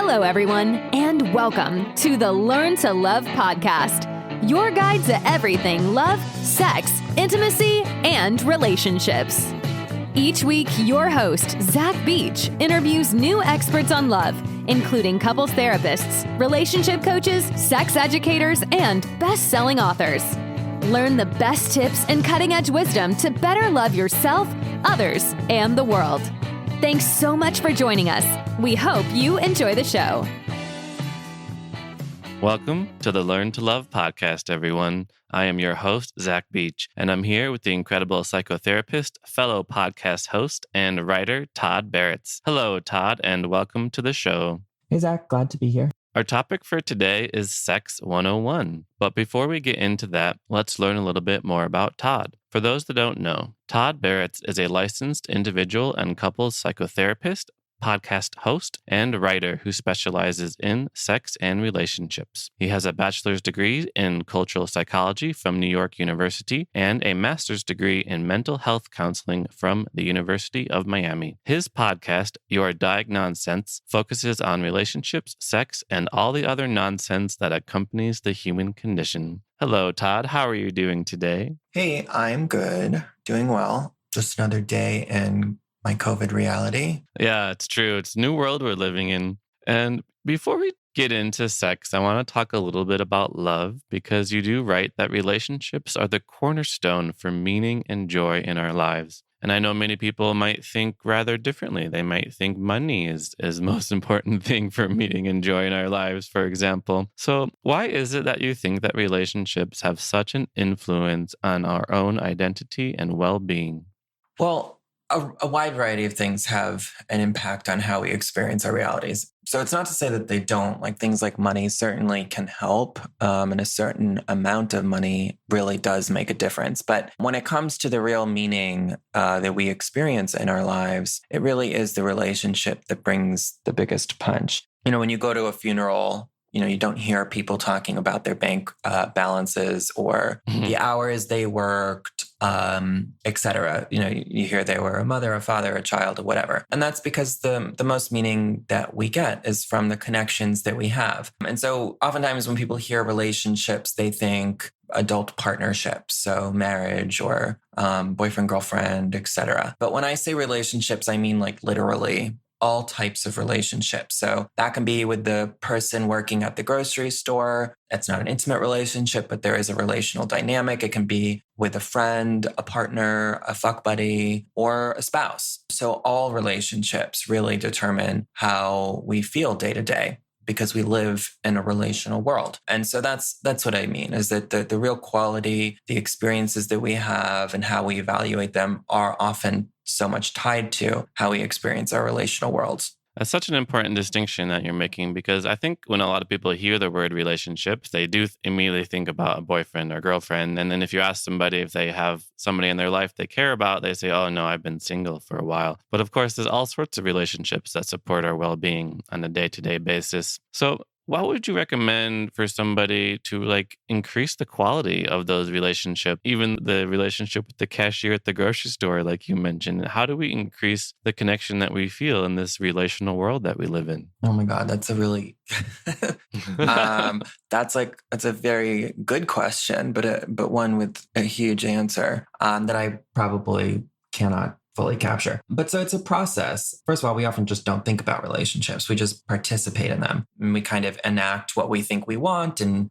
Hello, everyone, and welcome to the Learn to Love podcast, your guide to everything love, sex, intimacy, and relationships. Each week, your host, Zach Beach, interviews new experts on love, including couples therapists, relationship coaches, sex educators, and best-selling authors. Learn the best tips and cutting-edge wisdom to better love yourself, others, and the world. Thanks so much for joining us. We hope you enjoy the show. Welcome to the Learn to Love podcast, everyone. I am your host, Zach Beach, and I'm here with the incredible psychotherapist, fellow podcast host, and writer, Todd Baratz. Hello, Todd, and welcome to the show. Hey, Zach. Glad to be here. Our topic for today is Sex 101. But before we get into that, let's learn a little bit more about Todd. For those that don't know, Todd Baratz is a licensed individual and couples psychotherapist, podcast host, and writer who specializes in sex and relationships. He has a bachelor's degree in cultural psychology from New York University and a master's degree in mental health counseling from the University of Miami. His podcast, Your Diagnonsense, focuses on relationships, sex, and all the other nonsense that accompanies the human condition. Hello, Todd. How are you doing today? Hey, I'm good. Doing well. Just another day in my COVID reality. Yeah, it's true. It's a new world we're living in. And before we get into sex, I want to talk a little bit about love, because you do write that relationships are the cornerstone for meaning and joy in our lives. And I know many people might think rather differently. They might think money is the most important thing for meaning and joy in our lives, for example. So why is it that you think that relationships have such an influence on our own identity and well-being? Well, a wide variety of things have an impact on how we experience our realities. So it's not to say that they don't. Like things like money certainly can help, and a certain amount of money really does make a difference. But when it comes to the real meaning that we experience in our lives, it really is the relationship that brings the biggest punch. You know, when you go to a funeral, you don't hear people talking about their bank balances or the hours they worked, et cetera. You hear they were a mother, a father, a child, or whatever. And that's because the most meaning that we get is from the connections that we have. And so oftentimes when people hear relationships, they think adult partnerships, so marriage or boyfriend, girlfriend, et cetera. But when I say relationships, I mean like literally all types of relationships. So that can be with the person working at the grocery store. It's not an intimate relationship, but there is a relational dynamic. It can be with a friend, a partner, a fuck buddy, or a spouse. So all relationships really determine how we feel day to day, because we live in a relational world. And so that's what I mean, is that the real quality, the experiences that we have and how we evaluate them are often so much tied to how we experience our relational worlds. That's such an important distinction that you're making, because I think when a lot of people hear the word relationships, they do immediately think about a boyfriend or girlfriend. And then if you ask somebody if they have somebody in their life they care about, they say, oh, no, I've been single for a while. But of course, there's all sorts of relationships that support our well-being on a day-to-day basis. So what would you recommend for somebody to increase the quality of those relationships, even the relationship with the cashier at the grocery store, like you mentioned? How do we increase the connection that we feel in this relational world that we live in? Oh my God, that's a really, that's a very good question, but one with a huge answer that I probably cannot fully capture. But so it's a process. First of all, we often just don't think about relationships. We just participate in them. And we kind of enact what we think we want. And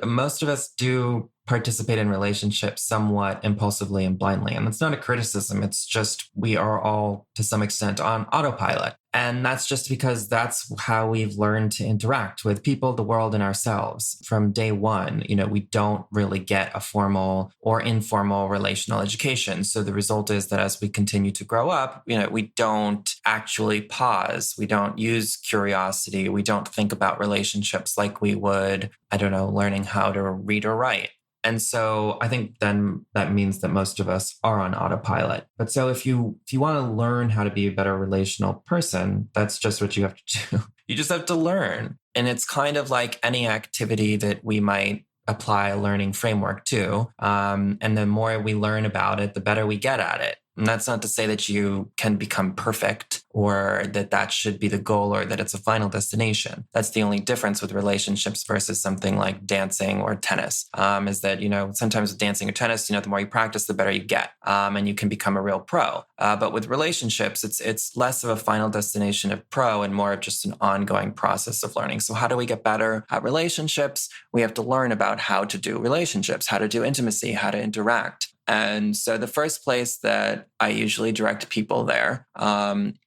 most of us do participate in relationships somewhat impulsively and blindly. And it's not a criticism. It's just we are all, to some extent, on autopilot. And that's just because that's how we've learned to interact with people, the world, and ourselves. From day one, we don't really get a formal or informal relational education. So the result is that as we continue to grow up, we don't actually pause. We don't use curiosity. We don't think about relationships like we would, learning how to read or write. And so I think then that means that most of us are on autopilot. But so if you want to learn how to be a better relational person, that's just what you have to do. You just have to learn. And it's kind of like any activity that we might apply a learning framework to. And the more we learn about it, the better we get at it. And that's not to say that you can become perfect or that that should be the goal or that it's a final destination. That's the only difference with relationships versus something like dancing or tennis, is that, sometimes with dancing or tennis, the more you practice, the better you get, and you can become a real pro. But with relationships, it's less of a final destination of pro and more of just an ongoing process of learning. So how do we get better at relationships? We have to learn about how to do relationships, how to do intimacy, how to interact. And so the first place that I usually direct people there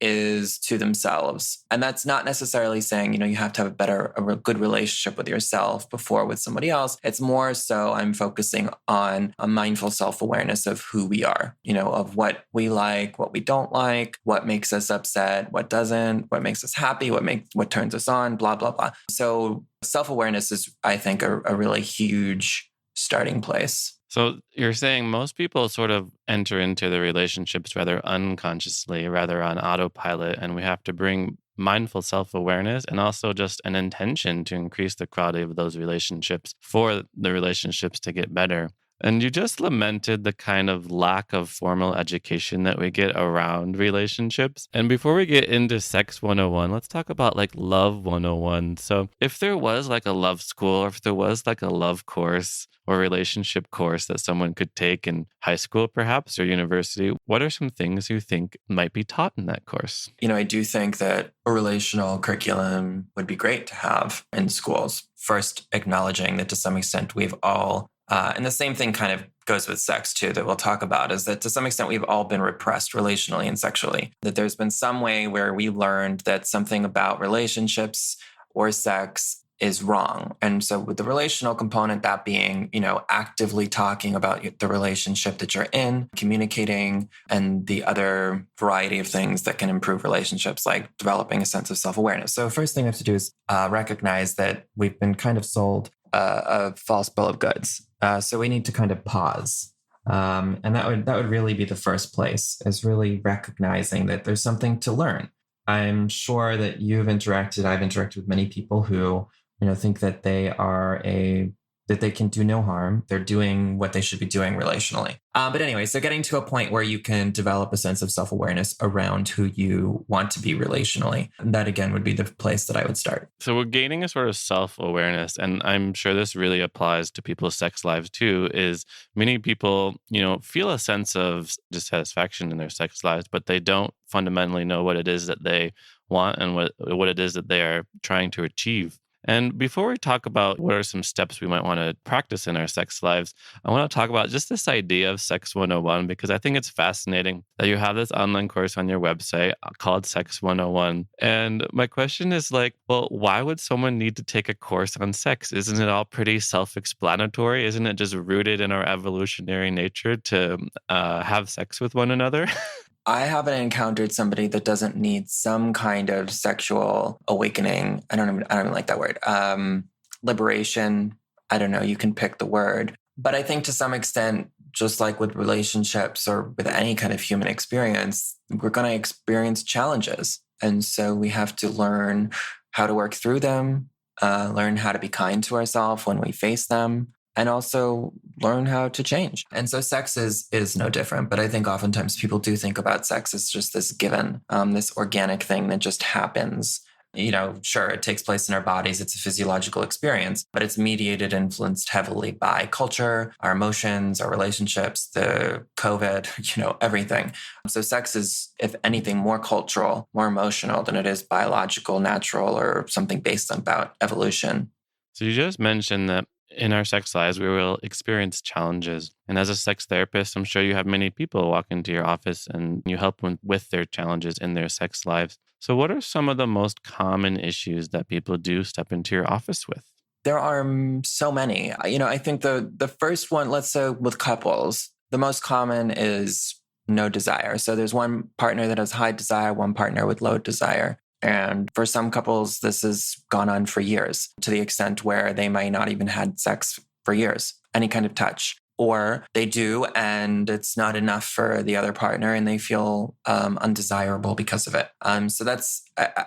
is to themselves. And that's not necessarily saying, you have to have a good relationship with yourself before with somebody else. It's more so I'm focusing on a mindful self-awareness of who we are, of what we like, what we don't like, what makes us upset, what doesn't, what makes us happy, what turns us on, blah, blah, blah. So self-awareness is, I think, a really huge starting place. So you're saying most people sort of enter into the relationships rather unconsciously, rather on autopilot, and we have to bring mindful self-awareness and also just an intention to increase the quality of those relationships for the relationships to get better. And you just lamented the kind of lack of formal education that we get around relationships. And before we get into Sex 101, let's talk about Love 101. So if there was a love school or if there was a love course or relationship course that someone could take in high school perhaps or university, what are some things you think might be taught in that course? I do think that a relational curriculum would be great to have in schools. First, acknowledging that to some extent we've all and the same thing kind of goes with sex too, that we'll talk about, is that to some extent we've all been repressed relationally and sexually, that there's been some way where we learned that something about relationships or sex is wrong. And so with the relational component, that being, actively talking about the relationship that you're in, communicating, and the other variety of things that can improve relationships, like developing a sense of self-awareness. So first thing we have to do is recognize that we've been kind of sold a false bill of goods. So we need to kind of pause. And that would really be the first place, is really recognizing that there's something to learn. I'm sure that I've interacted with many people who, think that that they can do no harm. They're doing what they should be doing relationally. But anyway, so getting to a point where you can develop a sense of self-awareness around who you want to be relationally. And that again would be the place that I would start. So we're gaining a sort of self-awareness, and I'm sure this really applies to people's sex lives too, is many people, feel a sense of dissatisfaction in their sex lives, but they don't fundamentally know what it is that they want and what it is that they are trying to achieve. And before we talk about what are some steps we might want to practice in our sex lives, I want to talk about just this idea of Sex 101, because I think it's fascinating that you have this online course on your website called Sex 101. And my question is why would someone need to take a course on sex? Isn't it all pretty self-explanatory? Isn't it just rooted in our evolutionary nature to have sex with one another? I haven't encountered somebody that doesn't need some kind of sexual awakening. I don't even like that word. Liberation. I don't know. You can pick the word. But I think to some extent, just like with relationships or with any kind of human experience, we're going to experience challenges. And so we have to learn how to work through them, learn how to be kind to ourselves when we face them, and also learn how to change. And so sex is no different. But I think oftentimes people do think about sex as just this given, this organic thing that just happens. Sure, it takes place in our bodies. It's a physiological experience, but it's mediated, influenced heavily by culture, our emotions, our relationships, the COVID, everything. So sex is, if anything, more cultural, more emotional than it is biological, natural, or something based on about evolution. So you just mentioned that in our sex lives, we will experience challenges. And as a sex therapist, I'm sure you have many people walk into your office and you help them with their challenges in their sex lives. So what are some of the most common issues that people do step into your office with? There are so many. I think the first one, let's say with couples, the most common is no desire. So there's one partner that has high desire, one partner with low desire. And for some couples, this has gone on for years, to the extent where they might not even had sex for years, any kind of touch. or they do and it's not enough for the other partner and they feel undesirable because of it. So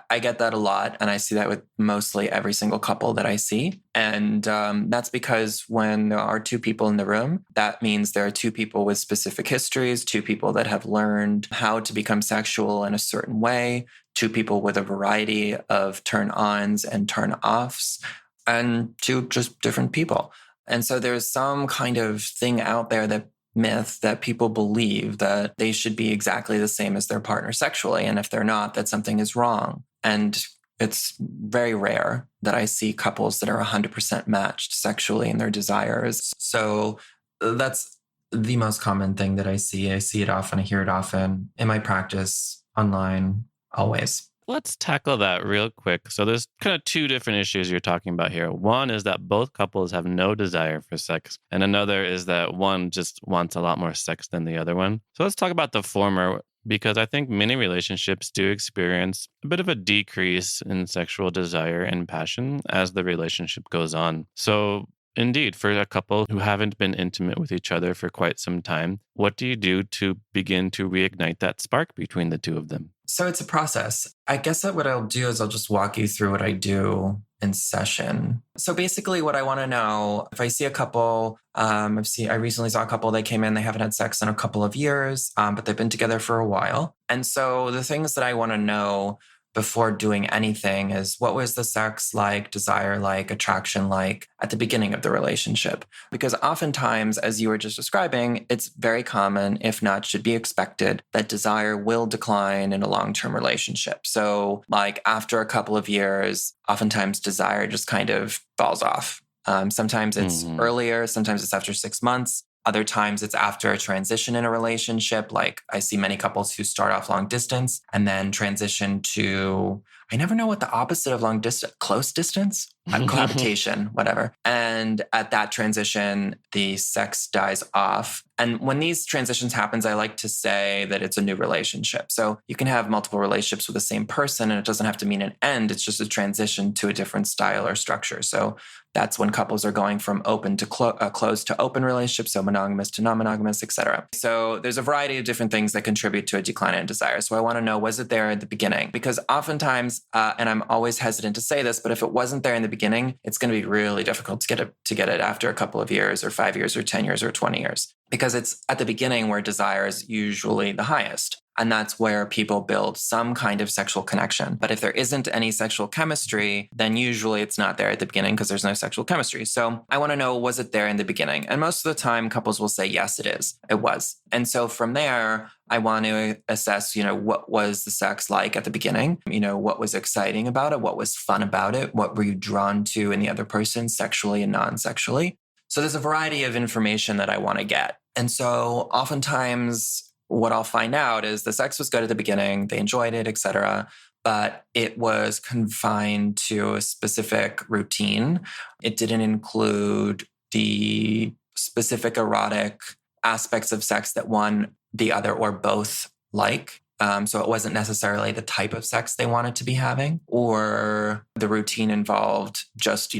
I get that a lot, and I see that with mostly every single couple that I see. And that's because when there are two people in the room, that means there are two people with specific histories, two people that have learned how to become sexual in a certain way, two people with a variety of turn-ons and turn-offs, and two just different people. And so there's some kind of thing out there, that myth that people believe that they should be exactly the same as their partner sexually. And if they're not, that something is wrong. And it's very rare that I see couples that are 100% matched sexually in their desires. So that's the most common thing that I see. I see it often. I hear it often in my practice, online, always. Let's tackle that real quick. So there's kind of two different issues you're talking about here. One is that both couples have no desire for sex, and another is that one just wants a lot more sex than the other one. So let's talk about the former, because I think many relationships do experience a bit of a decrease in sexual desire and passion as the relationship goes on. So indeed, for a couple who haven't been intimate with each other for quite some time, what do you do to begin to reignite that spark between the two of them? So it's a process. I guess that what I'll do is I'll just walk you through what I do in session. So basically what I want to know, if I see a couple, I recently saw a couple, they came in, they haven't had sex in a couple of years, but they've been together for a while. And so the things that I want to know before doing anything is, what was the sex like, desire like, attraction like at the beginning of the relationship? Because oftentimes, as you were just describing, it's very common, if not should be expected, that desire will decline in a long-term relationship. So like after a couple of years, oftentimes desire just kind of falls off. Sometimes it's earlier, sometimes it's after 6 months. Other times it's after a transition in a relationship. Like I see many couples who start off long distance and then transition to, I never know what the opposite of long distance, close distance, cohabitation, whatever. And at that transition, the sex dies off. And when these transitions happens, I like to say that it's a new relationship. So you can have multiple relationships with the same person and it doesn't have to mean an end. It's just a transition to a different style or structure. So that's when couples are going from open to closed to open relationships, so monogamous to non-monogamous, etc. So there's a variety of different things that contribute to a decline in desire. So I want to know, was it there at the beginning? Because oftentimes, and I'm always hesitant to say this, but if it wasn't there in the beginning, it's going to be really difficult to get it after a couple of years or 5 years or 10 years or 20 years. Because it's at the beginning where desire is usually the highest. And that's where people build some kind of sexual connection. But if there isn't any sexual chemistry, then usually it's not there at the beginning because there's no sexual chemistry. So I want to know, was it there in the beginning? And most of the time, couples will say, yes, it is. It was. And so from there, I want to assess, what was the sex like at the beginning? What was exciting about it? What was fun about it? What were you drawn to in the other person, sexually and non-sexually? So there's a variety of information that I want to get. And so oftentimes what I'll find out is the sex was good at the beginning, they enjoyed it, etc., but it was confined to a specific routine. It didn't include the specific erotic aspects of sex that one, the other, or both like. So it wasn't necessarily the type of sex they wanted to be having, or the routine involved just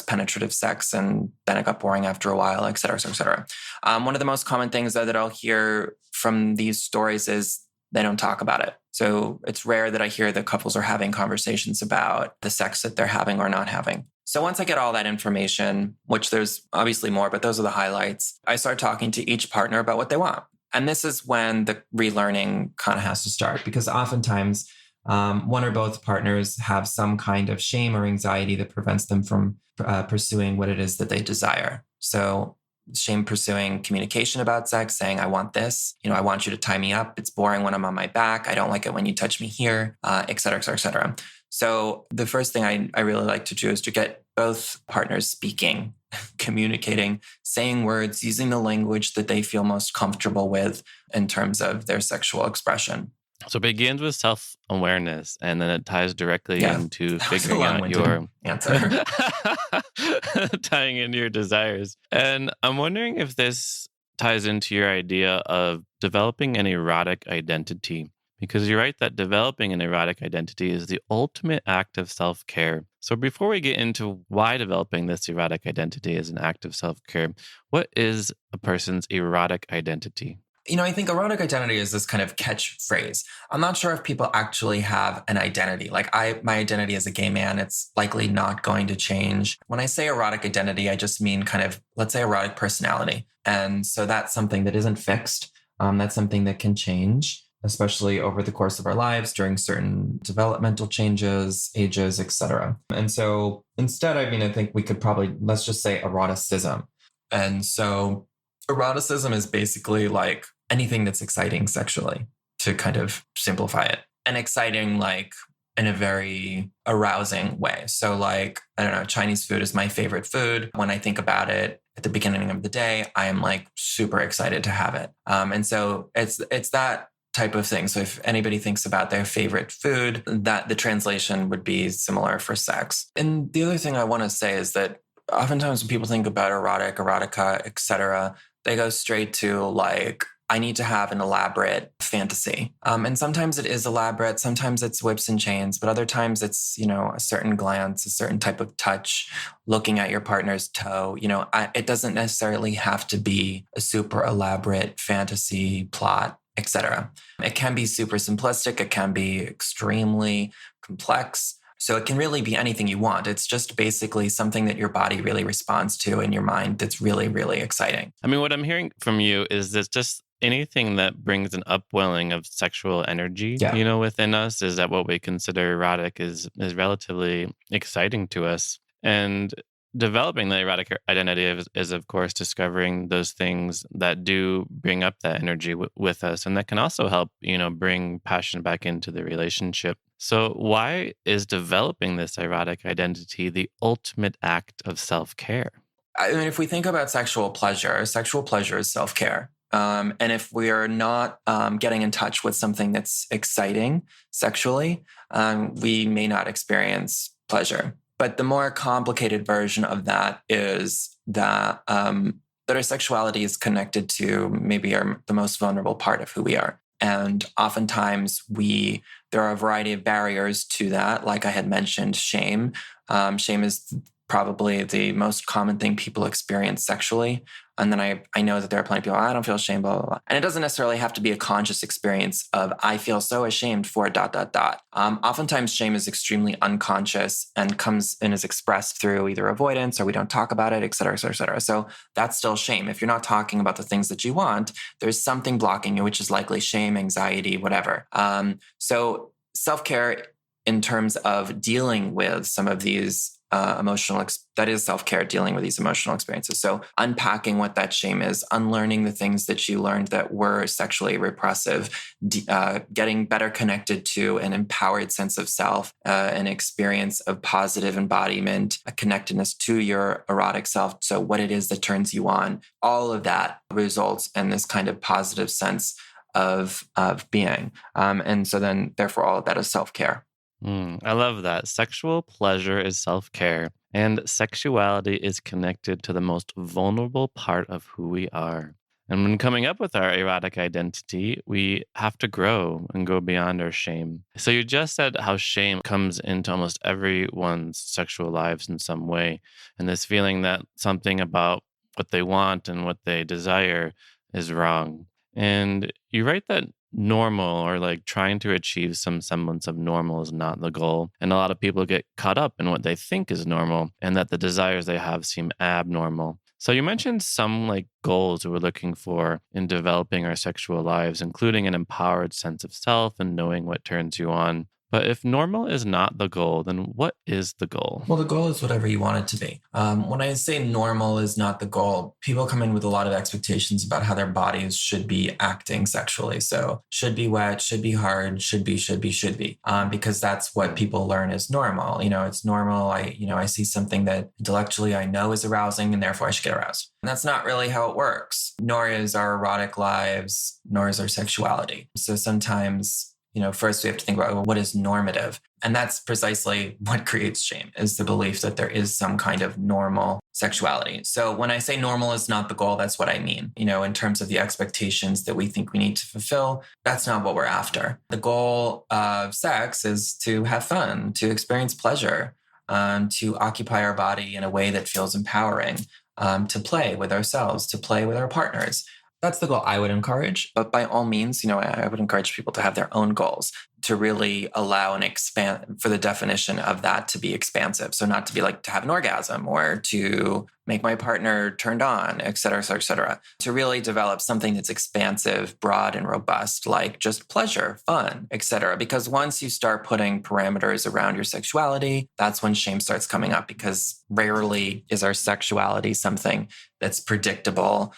penetrative sex and then it got boring after a while, et cetera, et cetera, et cetera. One of the most common things that I'll hear from these stories is they don't talk about it. So it's rare that I hear that couples are having conversations about the sex that they're having or not having. So once I get all that information, which there's obviously more, but those are the highlights, I start talking to each partner about what they want. And this is when the relearning kind of has to start, because oftentimes one or both partners have some kind of shame or anxiety that prevents them from pursuing what it is that they desire. So shame pursuing communication about sex, saying, I want this, I want you to tie me up. It's boring when I'm on my back. I don't like it when you touch me here, et cetera, et cetera, et cetera. So the first thing I really like to do is to get both partners speaking, communicating, saying words, using the language that they feel most comfortable with in terms of their sexual expression. So it begins with self-awareness, and then it ties directly into figuring out your answer. tying into your desires. And I'm wondering if this ties into your idea of developing an erotic identity. Because you're right that developing an erotic identity is the ultimate act of self-care. So before we get into why developing this erotic identity is an act of self-care, what is a person's erotic identity? I think erotic identity is this kind of catchphrase. I'm not sure if people actually have an identity. My identity as a gay man, it's likely not going to change. When I say erotic identity, I just mean kind of, let's say, erotic personality. And so that's something that isn't fixed. That's something that can change, especially over the course of our lives during certain developmental changes, ages, etc. And so instead, I think we could probably, let's just say eroticism. And so eroticism is basically like anything that's exciting sexually, to kind of simplify it. And exciting, like in a very arousing way. So like, I don't know, Chinese food is my favorite food. When I think about it at the beginning of the day, I am like super excited to have it. And so it's that type of thing. So if anybody thinks about their favorite food, that the translation would be similar for sex. And the other thing I want to say is that oftentimes when people think about erotic, erotica, etc., they go straight to like, I need to have an elaborate fantasy. And sometimes it is elaborate. Sometimes it's whips and chains, but other times it's, a certain glance, a certain type of touch, looking at your partner's toe. It doesn't necessarily have to be a super elaborate fantasy plot, etc. It can be super simplistic. It can be extremely complex. So it can really be anything you want. It's just basically something that your body really responds to in your mind that's really, really exciting. I mean, what I'm hearing from you is that just anything that brings an upwelling of sexual energy, within us, is that what we consider erotic is relatively exciting to us. And developing the erotic identity is, of course, discovering those things that do bring up that energy with us. And that can also help, bring passion back into the relationship. So why is developing this erotic identity the ultimate act of self-care? I mean, if we think about sexual pleasure is self-care. And if we are not getting in touch with something that's exciting sexually, we may not experience pleasure. But the more complicated version of that is that our sexuality is connected to maybe the most vulnerable part of who we are. And oftentimes there are a variety of barriers to that. Like I had mentioned, shame. Shame is probably the most common thing people experience sexually. And then I know that there are plenty of people, I don't feel shame, blah, blah, blah. And it doesn't necessarily have to be a conscious experience of, I feel so ashamed for ... Oftentimes shame is extremely unconscious and comes and is expressed through either avoidance or we don't talk about it, et cetera, et cetera, et cetera. So that's still shame. If you're not talking about the things that you want, there's something blocking you, which is likely shame, anxiety, whatever. So self-care in terms of dealing with some of these that is self-care, dealing with these emotional experiences. So unpacking what that shame is, unlearning the things that you learned that were sexually repressive, getting better connected to an empowered sense of self, an experience of positive embodiment, a connectedness to your erotic self. So what it is that turns you on, all of that results in this kind of positive sense of being. And so then therefore all of that is self-care. I love that. Sexual pleasure is self-care, and sexuality is connected to the most vulnerable part of who we are. And when coming up with our erotic identity, we have to grow and go beyond our shame. So you just said how shame comes into almost everyone's sexual lives in some way, and this feeling that something about what they want and what they desire is wrong. And you write that normal, or like trying to achieve some semblance of normal, is not the goal. And a lot of people get caught up in what they think is normal and that the desires they have seem abnormal. So you mentioned some like goals we're looking for in developing our sexual lives, including an empowered sense of self and knowing what turns you on. But if normal is not the goal, then what is the goal? Well, the goal is whatever you want it to be. When I say normal is not the goal, people come in with a lot of expectations about how their bodies should be acting sexually. So should be wet, should be hard, should be, because that's what people learn is normal. It's normal. I see something that intellectually I know is arousing and therefore I should get aroused. And that's not really how it works, nor is our erotic lives, nor is our sexuality. So sometimes first we have to think about what is normative. And that's precisely what creates shame, is the belief that there is some kind of normal sexuality. So when I say normal is not the goal, that's what I mean. In terms of the expectations that we think we need to fulfill, that's not what we're after. The goal of sex is to have fun, to experience pleasure, to occupy our body in a way that feels empowering, to play with ourselves, to play with our partners. That's the goal I would encourage. But by all means, I would encourage people to have their own goals, to really allow and expand for the definition of that to be expansive. So not to be like to have an orgasm or to make my partner turned on, et cetera, et cetera, et cetera. To really develop something that's expansive, broad, and robust, like just pleasure, fun, et cetera. Because once you start putting parameters around your sexuality, that's when shame starts coming up, because rarely is our sexuality something that's predictable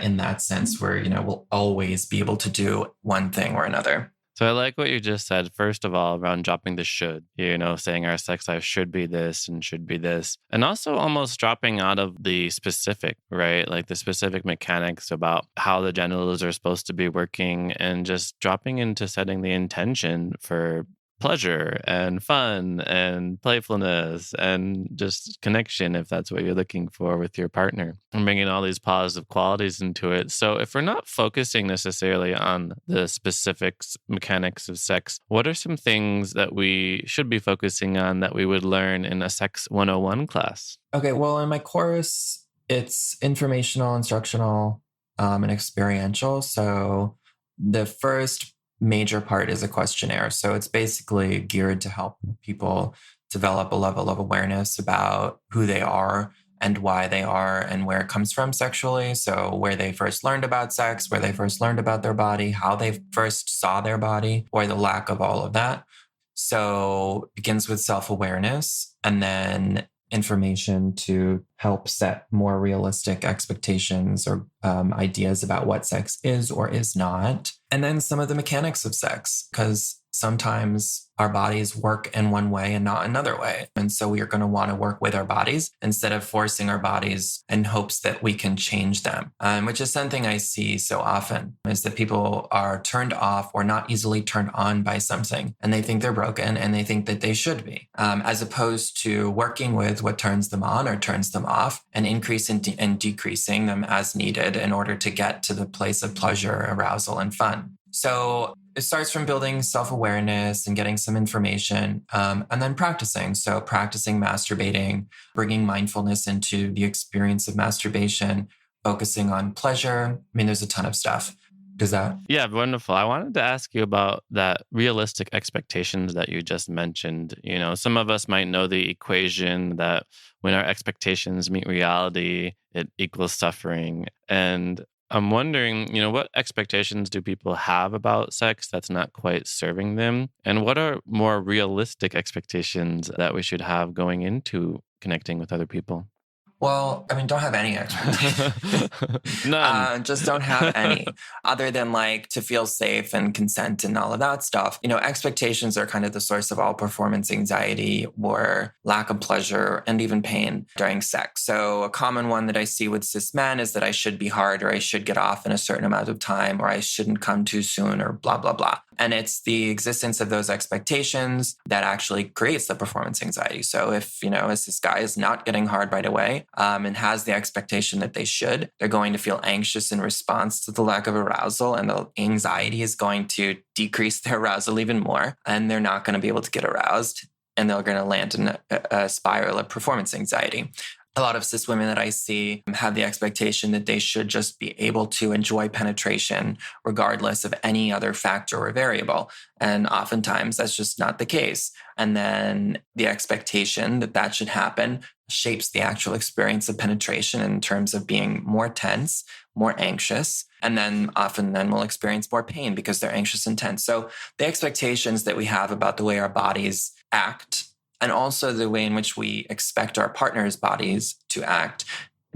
in that sense where, we'll always be able to do one thing or another. So I like what you just said, first of all, around dropping the should, saying our sex life should be this and should be this. And also almost dropping out of the specific, right? Like the specific mechanics about how the genitals are supposed to be working, and just dropping into setting the intention for pleasure and fun and playfulness and just connection, if that's what you're looking for with your partner, and bringing all these positive qualities into it. So if we're not focusing necessarily on the specifics mechanics of sex, what are some things that we should be focusing on that we would learn in a Sex 101 class? Okay, well, in my course, it's informational, instructional, and experiential. So the first major part is a questionnaire. So it's basically geared to help people develop a level of awareness about who they are and why they are and where it comes from sexually. So where they first learned about sex, where they first learned about their body, how they first saw their body, or the lack of all of that. So it begins with self-awareness, and then information to help set more realistic expectations or ideas about what sex is or is not. And then some of the mechanics of sex, because sometimes our bodies work in one way and not another way. And so we are going to want to work with our bodies instead of forcing our bodies in hopes that we can change them, which is something I see so often, is that people are turned off or not easily turned on by something, and they think they're broken and they think that they should be, as opposed to working with what turns them on or turns them off, and increasing and decreasing them as needed in order to get to the place of pleasure, arousal, and fun. So it starts from building self-awareness and getting some information, and then practicing. So practicing masturbating, bringing mindfulness into the experience of masturbation, focusing on pleasure. I mean, there's a ton of stuff. Does that? Yeah, wonderful. I wanted to ask you about that realistic expectations that you just mentioned. Some of us might know the equation that when our expectations meet reality, it equals suffering. And I'm wondering, what expectations do people have about sex that's not quite serving them? And what are more realistic expectations that we should have going into connecting with other people? Well, I mean, don't have any expectations. None. Just don't have any, other than like to feel safe and consent and all of that stuff. Expectations are kind of the source of all performance anxiety or lack of pleasure and even pain during sex. So a common one that I see with cis men is that I should be hard, or I should get off in a certain amount of time, or I shouldn't come too soon, or blah, blah, blah. And it's the existence of those expectations that actually creates the performance anxiety. So if, as this guy is not getting hard right away, and has the expectation that they should, they're going to feel anxious in response to the lack of arousal, and the anxiety is going to decrease their arousal even more, and they're not going to be able to get aroused, and they're going to land in a spiral of performance anxiety. A lot of cis women that I see have the expectation that they should just be able to enjoy penetration regardless of any other factor or variable. And oftentimes that's just not the case. And then the expectation that that should happen shapes the actual experience of penetration in terms of being more tense, more anxious, and then often we'll experience more pain because they're anxious and tense. So the expectations that we have about the way our bodies act, and also the way in which we expect our partner's bodies to act,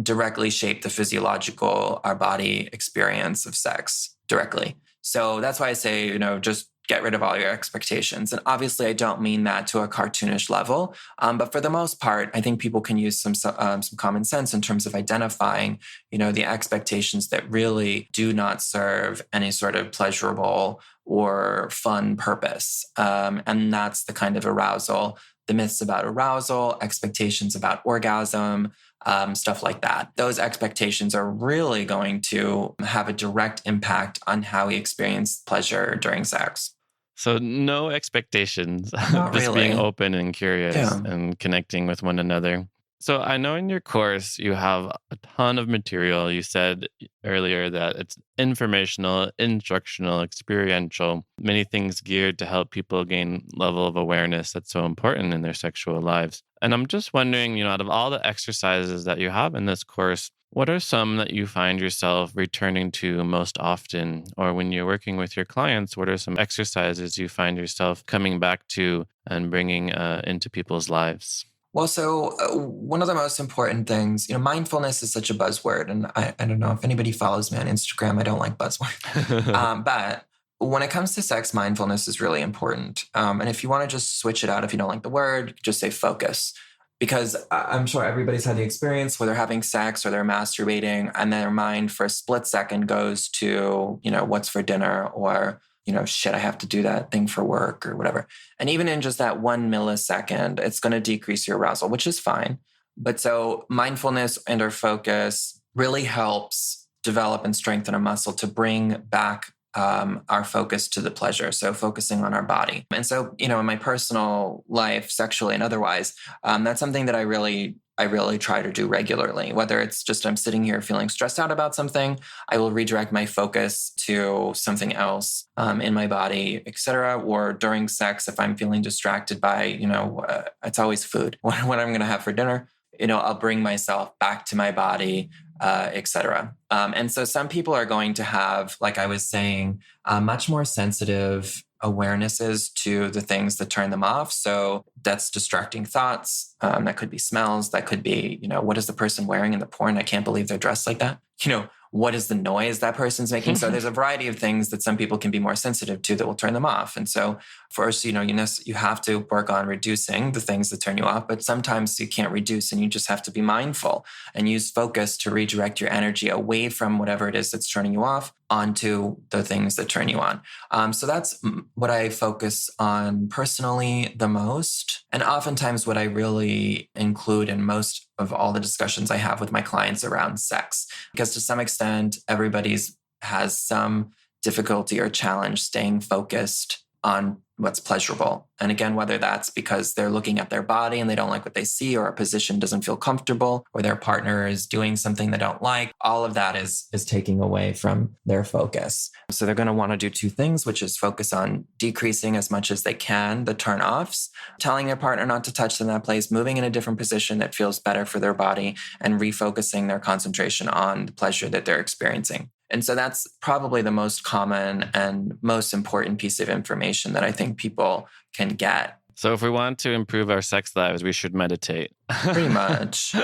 directly shape the physiological, our body experience of sex directly. So that's why I say, just get rid of all your expectations. And obviously I don't mean that to a cartoonish level, but for the most part, I think people can use some common sense in terms of identifying, the expectations that really do not serve any sort of pleasurable or fun purpose. And that's the kind of arousal, the myths about arousal, expectations about orgasm, stuff like that. Those expectations are really going to have a direct impact on how we experience pleasure during sex. So no expectations, Not just being really. open and curious Yeah. and connecting with one another. So I know in your course you have a ton of material. You said earlier that it's informational, instructional, experiential, many things geared to help people gain level of awareness that's so important in their sexual lives. And I'm just wondering, out of all the exercises that you have in this course, what are some that you find yourself returning to most often? Or when you're working with your clients, what are some exercises you find yourself coming back to and bringing into people's lives? Well, so one of the most important things, mindfulness is such a buzzword. And I don't know if anybody follows me on Instagram. I don't like buzzwords. But when it comes to sex, mindfulness is really important. And if you want to just switch it out, if you don't like the word, just say focus. Because I'm sure everybody's had the experience where they're having sex or they're masturbating and their mind for a split second goes to, what's for dinner or, shit, I have to do that thing for work or whatever. And even in just that 1 millisecond, it's going to decrease your arousal, which is fine. But so mindfulness and our focus really helps develop and strengthen a muscle to bring back our focus to the pleasure. So focusing on our body. And so, in my personal life, sexually and otherwise, that's something that I really try to do regularly. Whether it's just I'm sitting here feeling stressed out about something, I will redirect my focus to something else in my body, etc. Or during sex, if I'm feeling distracted by, it's always food. What I'm going to have for dinner, I'll bring myself back to my body, etc. And so some people are going to have, like I was saying, much more sensitive awarenesses to the things that turn them off. So that's distracting thoughts. That could be smells. That could be, what is the person wearing in the porn? I can't believe they're dressed like that. What is the noise that person's making? So there's a variety of things that some people can be more sensitive to that will turn them off. And so first, you have to work on reducing the things that turn you off, but sometimes you can't reduce and you just have to be mindful and use focus to redirect your energy away from whatever it is that's turning you off onto the things that turn you on. So that's what I focus on personally the most. And oftentimes what I really include in most of all the discussions I have with my clients around sex, because to some extent, everybody's has some difficulty or challenge staying focused on what's pleasurable. And again, whether that's because they're looking at their body and they don't like what they see, or a position doesn't feel comfortable, or their partner is doing something they don't like, all of that is taking away from their focus. So they're going to want to do two things, which is focus on decreasing as much as they can the turn-offs, telling their partner not to touch them in that place, moving in a different position that feels better for their body, and refocusing their concentration on the pleasure that they're experiencing. And so that's probably the most common and most important piece of information that I think people can get. So if we want to improve our sex lives, we should meditate. Pretty much.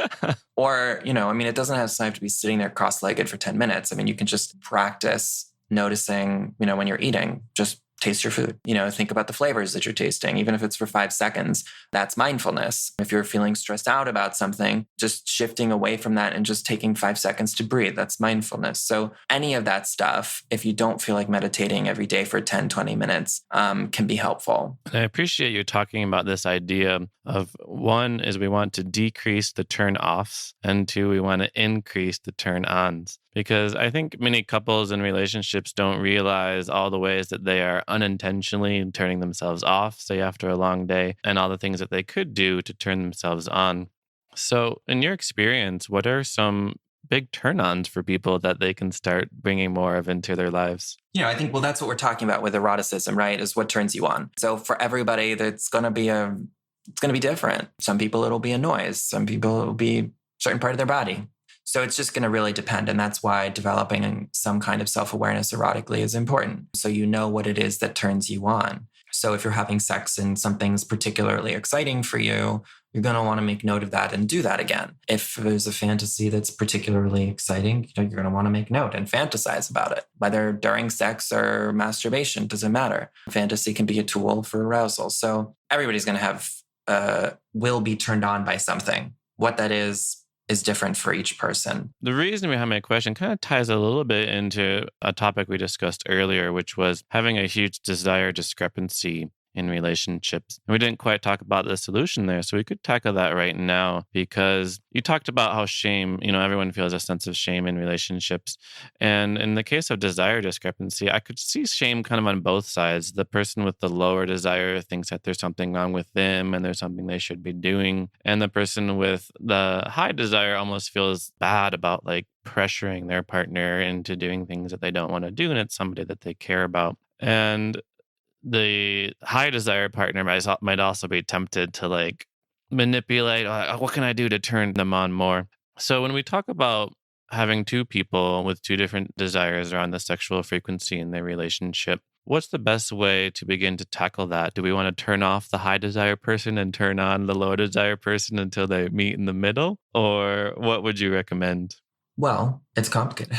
Or, it doesn't have to be sitting there cross-legged for 10 minutes. You can just practice noticing, when you're eating, just taste your food. Think about the flavors that you're tasting, even if it's for 5 seconds. That's mindfulness. If you're feeling stressed out about something, just shifting away from that and just taking 5 seconds to breathe, that's mindfulness. So any of that stuff, if you don't feel like meditating every day for 10, 20 minutes, can be helpful. And I appreciate you talking about this idea of, one is we want to decrease the turn offs, and two, we want to increase the turn ons. Because I think many couples and relationships don't realize all the ways that they are unintentionally turning themselves off, say after a long day, and all the things that they could do to turn themselves on. So in your experience, what are some big turn-ons for people that they can start bringing more of into their lives? I think, that's what we're talking about with eroticism, right? Is what turns you on. So for everybody, it's going to be different. Some people, it'll be a noise. Some people, it'll be a certain part of their body. So it's just going to really depend. And that's why developing some kind of self-awareness erotically is important. So you know what it is that turns you on. So if you're having sex and something's particularly exciting for you, you're going to want to make note of that and do that again. If there's a fantasy that's particularly exciting, you're going to want to make note and fantasize about it. Whether during sex or masturbation, doesn't matter. Fantasy can be a tool for arousal. So everybody's going to will be turned on by something. What that is different for each person. The reason behind my question kind of ties a little bit into a topic we discussed earlier, which was having a huge desire discrepancy in relationships. And we didn't quite talk about the solution there, so we could tackle that right now because you talked about how shame, everyone feels a sense of shame in relationships. And in the case of desire discrepancy, I could see shame kind of on both sides. The person with the lower desire thinks that there's something wrong with them and there's something they should be doing. And the person with the high desire almost feels bad about like pressuring their partner into doing things that they don't want to do. And it's somebody that they care about. And the high desire partner might also be tempted to like manipulate, what can I do to turn them on more? So when we talk about having two people with two different desires around the sexual frequency in their relationship, what's the best way to begin to tackle that? Do we want to turn off the high desire person and turn on the low desire person until they meet in the middle? Or what would you recommend? Well, it's complicated.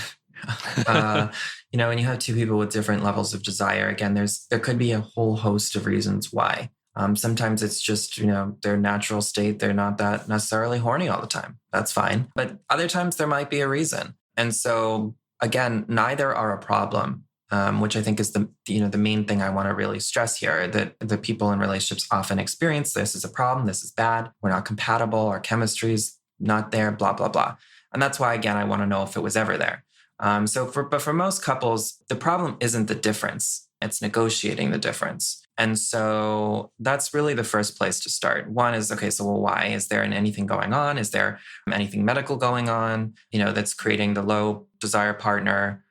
When you have two people with different levels of desire, again, there could be a whole host of reasons why. Sometimes it's just, their natural state. They're not that necessarily horny all the time. That's fine. But other times there might be a reason. And so again, neither are a problem, which I think is the main thing I want to really stress here, that the people in relationships often experience this is a problem. This is bad. We're not compatible. Our chemistry's not there, blah, blah, blah. And that's why, again, I want to know if it was ever there. But for most couples, the problem isn't the difference. It's negotiating the difference. And so that's really the first place to start. One is, okay, so why? Is there anything going on? Is there anything medical going on, that's creating the low desire partner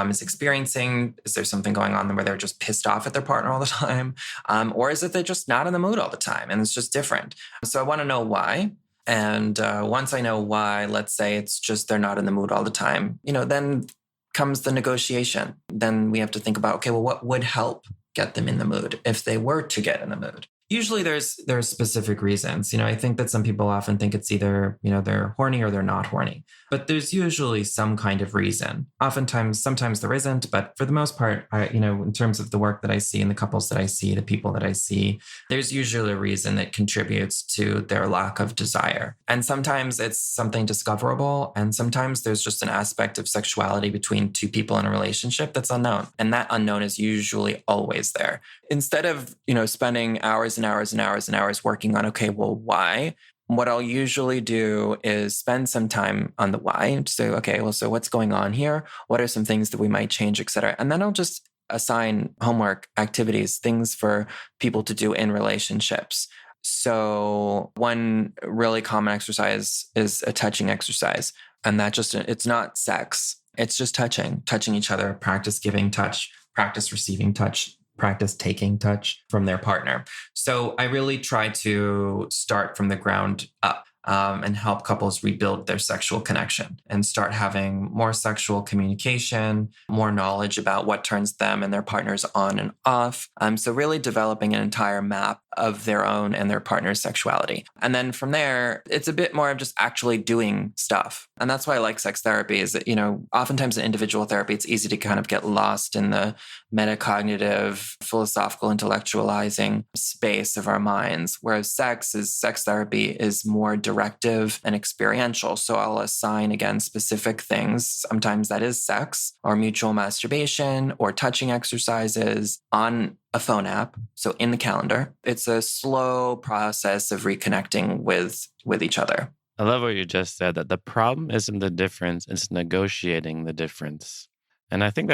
is experiencing? Is there something going on where they're just pissed off at their partner all the time? Or is it they're just not in the mood all the time and it's just different? So I want to know why. And once I know why, let's say it's just they're not in the mood all the time, then comes the negotiation. Then we have to think about, okay, well, what would help get them in the mood if they were to get in the mood? Usually there's specific reasons. I think that some people often think it's either, they're horny or they're not horny, but there's usually some kind of reason. Sometimes there isn't, but for the most part, in terms of the work that I see and the couples that I see, the people that I see, there's usually a reason that contributes to their lack of desire. And sometimes it's something discoverable. And sometimes there's just an aspect of sexuality between two people in a relationship that's unknown. And that unknown is usually always there. Instead of, spending hours and hours and hours and hours working on, okay, well, why? What I'll usually do is spend some time on the why and say, okay, well, so what's going on here? What are some things that we might change, et cetera? And then I'll just assign homework, activities, things for people to do in relationships. So one really common exercise is a touching exercise. And it's not sex. It's just touching each other, practice giving touch, practice receiving touch, practice taking touch from their partner. So I really try to start from the ground up and help couples rebuild their sexual connection and start having more sexual communication, more knowledge about what turns them and their partners on and off. So really developing an entire map of their own and their partner's sexuality. And then from there, it's a bit more of just actually doing stuff. And that's why I like sex therapy is that, oftentimes in individual therapy, it's easy to kind of get lost in the metacognitive, philosophical, intellectualizing space of our minds. Whereas sex therapy is more directive and experiential. So I'll assign, again, specific things. Sometimes that is sex or mutual masturbation or touching exercises on a phone app. So in the calendar, it's a slow process of reconnecting with each other. I love what you just said, that the problem isn't the difference, it's negotiating the difference. And I think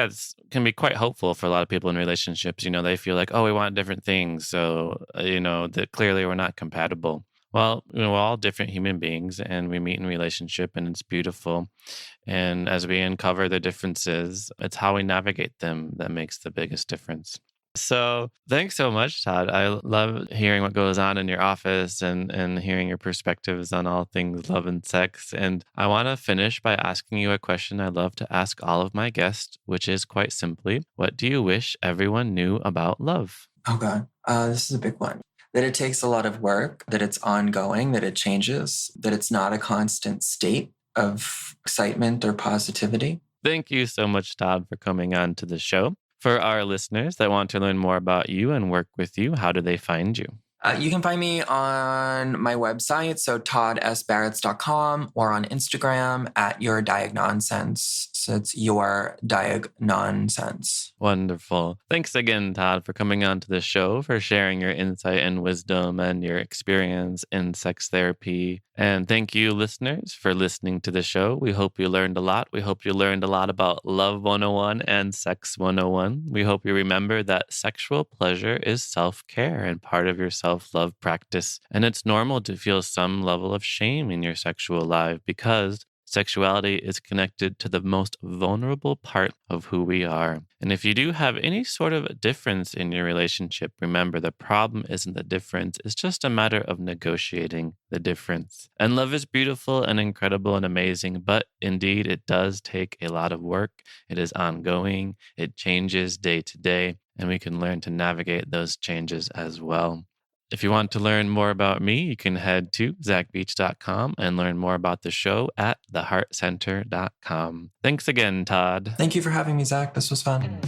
can be quite hopeful for a lot of people in relationships. They feel like, we want different things. So, that clearly we're not compatible. Well, we're all different human beings and we meet in relationship and it's beautiful. And as we uncover the differences, it's how we navigate them that makes the biggest difference. So thanks so much, Todd. I love hearing what goes on in your office and hearing your perspectives on all things love and sex. And I want to finish by asking you a question I love to ask all of my guests, which is quite simply, what do you wish everyone knew about love? Oh, God. This is a big one. That it takes a lot of work, that it's ongoing, that it changes, that it's not a constant state of excitement or positivity. Thank you so much, Todd, for coming on to the show. For our listeners that want to learn more about you and work with you, how do they find you? You can find me on my website, so toddsbaratz.com, or on Instagram at Your Diag Nonsense. So it's Your Diag Nonsense. Wonderful. Thanks again, Todd, for coming on to the show, for sharing your insight and wisdom and your experience in sex therapy. And thank you, listeners, for listening to the show. We hope you learned a lot. We hope you learned a lot about Love 101 and Sex 101. We hope you remember that sexual pleasure is self-care and part of your self-love practice. And it's normal to feel some level of shame in your sexual life because sexuality is connected to the most vulnerable part of who we are. And if you do have any sort of difference in your relationship, remember the problem isn't the difference. It's just a matter of negotiating the difference. And love is beautiful and incredible and amazing, but indeed it does take a lot of work. It is ongoing. It changes day to day, and we can learn to navigate those changes as well. If you want to learn more about me, you can head to zachbeach.com and learn more about the show at theheartcenter.com. Thanks again, Todd. Thank you for having me, Zach. This was fun.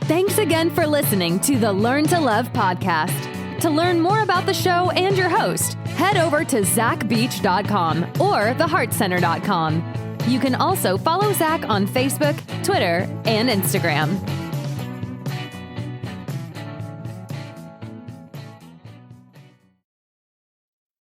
Thanks again for listening to the Learn to Love podcast. To learn more about the show and your host, head over to zachbeach.com or theheartcenter.com. You can also follow Zach on Facebook, Twitter, and Instagram.